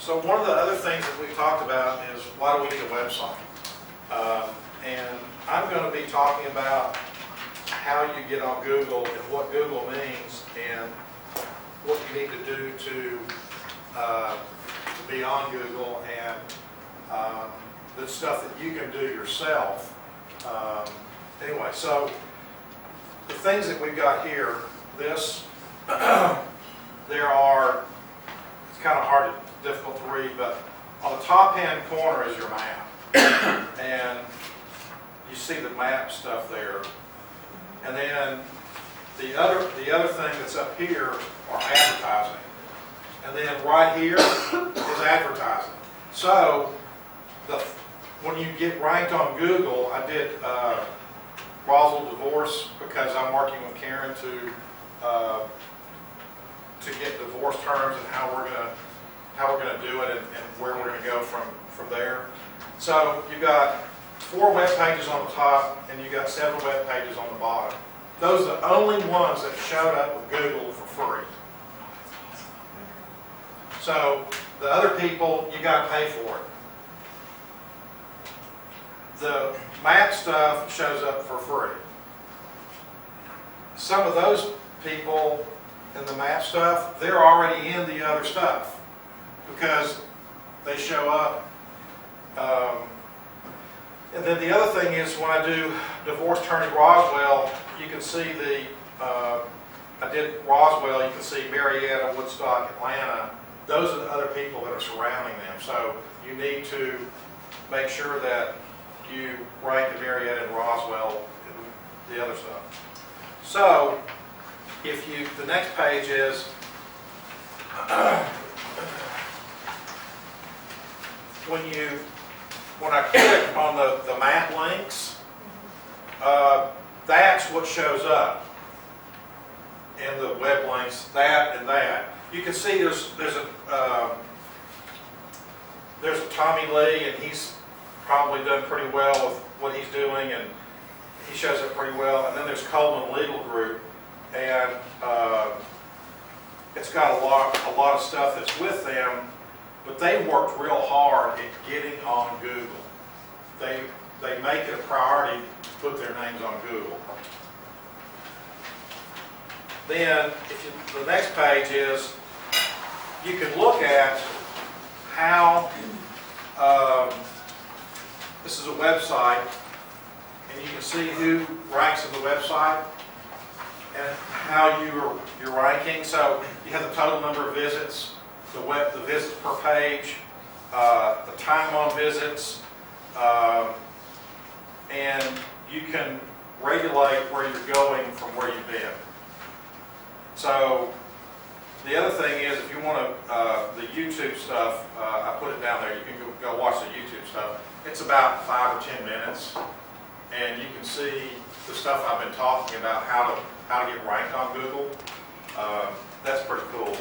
So one of the other things that we've talked about is why do we need a website? And I'm going to be talking about how you get on Google and what Google means and what you need to do to be on Google and the stuff that you can do yourself. Anyway, so the things that we've got here, this, there are, it's kind of hard, difficult to read, but on the top hand corner is your map. And you see the map stuff there. And then the other thing that's up here are advertising. And then right here is advertising. So when you get ranked on Google, I did Roswell divorce because I'm working with Karen to get divorce terms and how we're gonna do it and where we're gonna go from there. So you've got 4 web pages on the top and you've got 7 web pages on the bottom. Those are the only ones that showed up with Google for free. So the other people, you got to pay for it. The map stuff shows up for free. Some of those people in the map stuff, they're already in the other stuff because they show up. And then the other thing is when I do Divorce Attorney Roswell, you can see I did Roswell, you can see Marietta, Woodstock, Atlanta. Those are the other people that are surrounding them. So you need to make sure that you rank the Marietta and Roswell and the other stuff. So the next page is when I click on the map links, that's what shows up in the web links, that and that. You can see there's a Tommy Lee, and he's probably done pretty well with what he's doing, and he shows up pretty well. And then there's Coleman Legal Group, and it's got a lot of stuff that's with them, but they worked real hard at getting on Google. They make it a priority to put their names on Google. Then the next page is you can look at how this is a website, and you can see who ranks in the website and how you're ranking. So you have the total number of visits, the visits per page, the time on visits, and you can regulate where you're going from where you've been. So the other thing is, if you want the YouTube stuff, I put it down there. You can go watch the YouTube stuff. It's about 5 or 10 minutes, and you can see the stuff I've been talking about, how to get ranked on Google. That's pretty cool.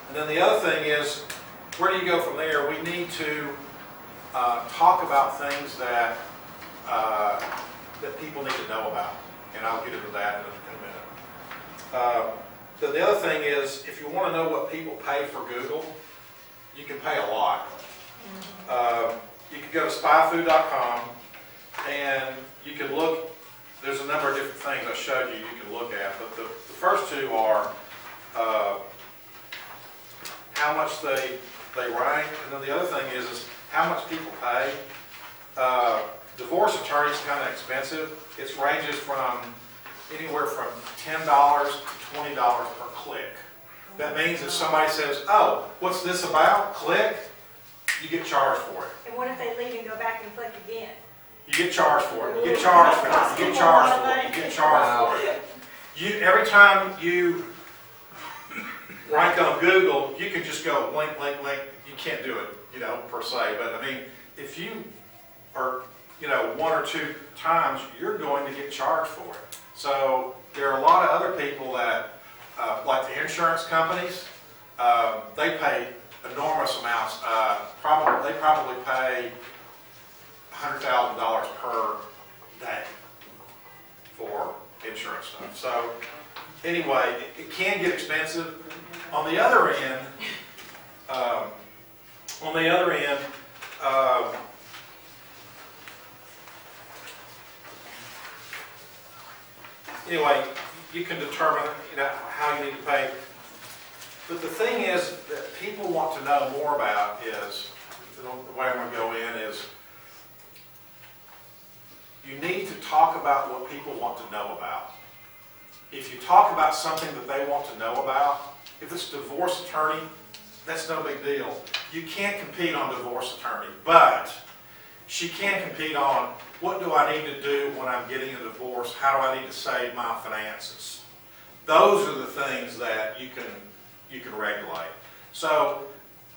And then the other thing is, where do you go from there? We need to talk about things that people need to know about, and I'll get into that in a minute. So the other thing is, if you want to know what people pay for Google, you can pay a lot. You can go to spyfood.com and you can look. There's a number of different things I showed you can look at, but the first two are how much they rank, and then the other thing is how much people pay. Divorce attorney is kind of expensive. It ranges from anywhere from $10 to $20 per click. That means if somebody says, "Oh, what's this about?" Click, you get charged for it. And what if they leave and go back and click again? You get charged for it. You get charged for it. You get charged for it. You get charged for it. Every time you rank on Google, you can just go link, link, link. You can't do it, per se. But I mean, if you are, 1 or 2 times, you're going to get charged for it. So there are a lot of other people that, like the insurance companies, they pay enormous amounts. They probably pay $100,000 per day for insurance stuff. So anyway, it can get expensive. On the other end, On the other end, anyway, you can determine, how you need to pay. But the thing is that people want to know more about is, the way I'm going to go in is, you need to talk about what people want to know about. If you talk about something that they want to know about, if it's a divorce attorney, that's no big deal. You can't compete on divorce attorney, but she can compete on what do I need to do when I'm getting a divorce? How do I need to save my finances? Those are the things that you can regulate. So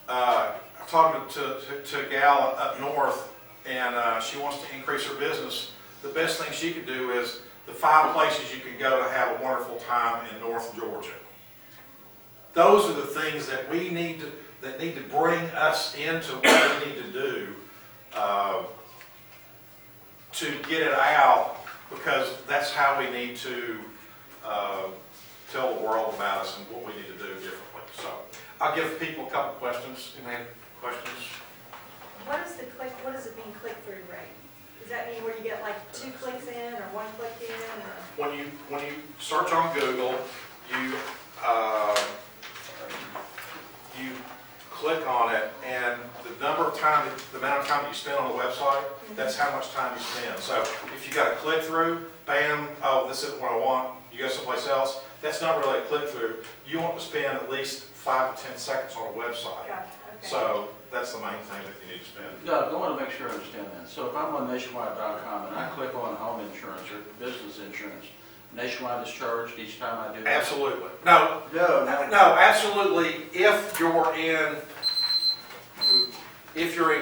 I'm talking to a gal up north, and she wants to increase her business. The best thing she could do is the 5 places you can go to have a wonderful time in North Georgia. Those are the things that we need to bring us into what we need to do to get it out, because that's how we need to tell the world about us and what we need to do differently. So I'll give people a couple questions. Any questions? What does it mean click-through rate? Does that mean where you get like 2 clicks in or 1 click in? Or? When you search on Google, you click on it, and the amount of time that you spend on the website, that's how much time you spend. So if you got a click through, bam, oh, this isn't what I want, you go someplace else, that's not really a click through. You want to spend at least 5 to 10 seconds on a website. Gotcha. Okay. So that's the main thing that you need to spend. Doug, I want to make sure I understand that. So if I'm on nationwide.com and I click on home insurance or business insurance, Nationwide is charged each time I do that? Absolutely. No, absolutely. If you're in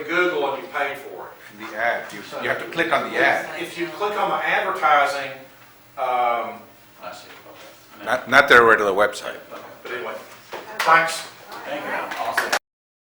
Google and you paid for it. The ad, you have to click on the ad. If you click on the advertising, I see, okay. Not their regular website. Okay. but anyway, thanks.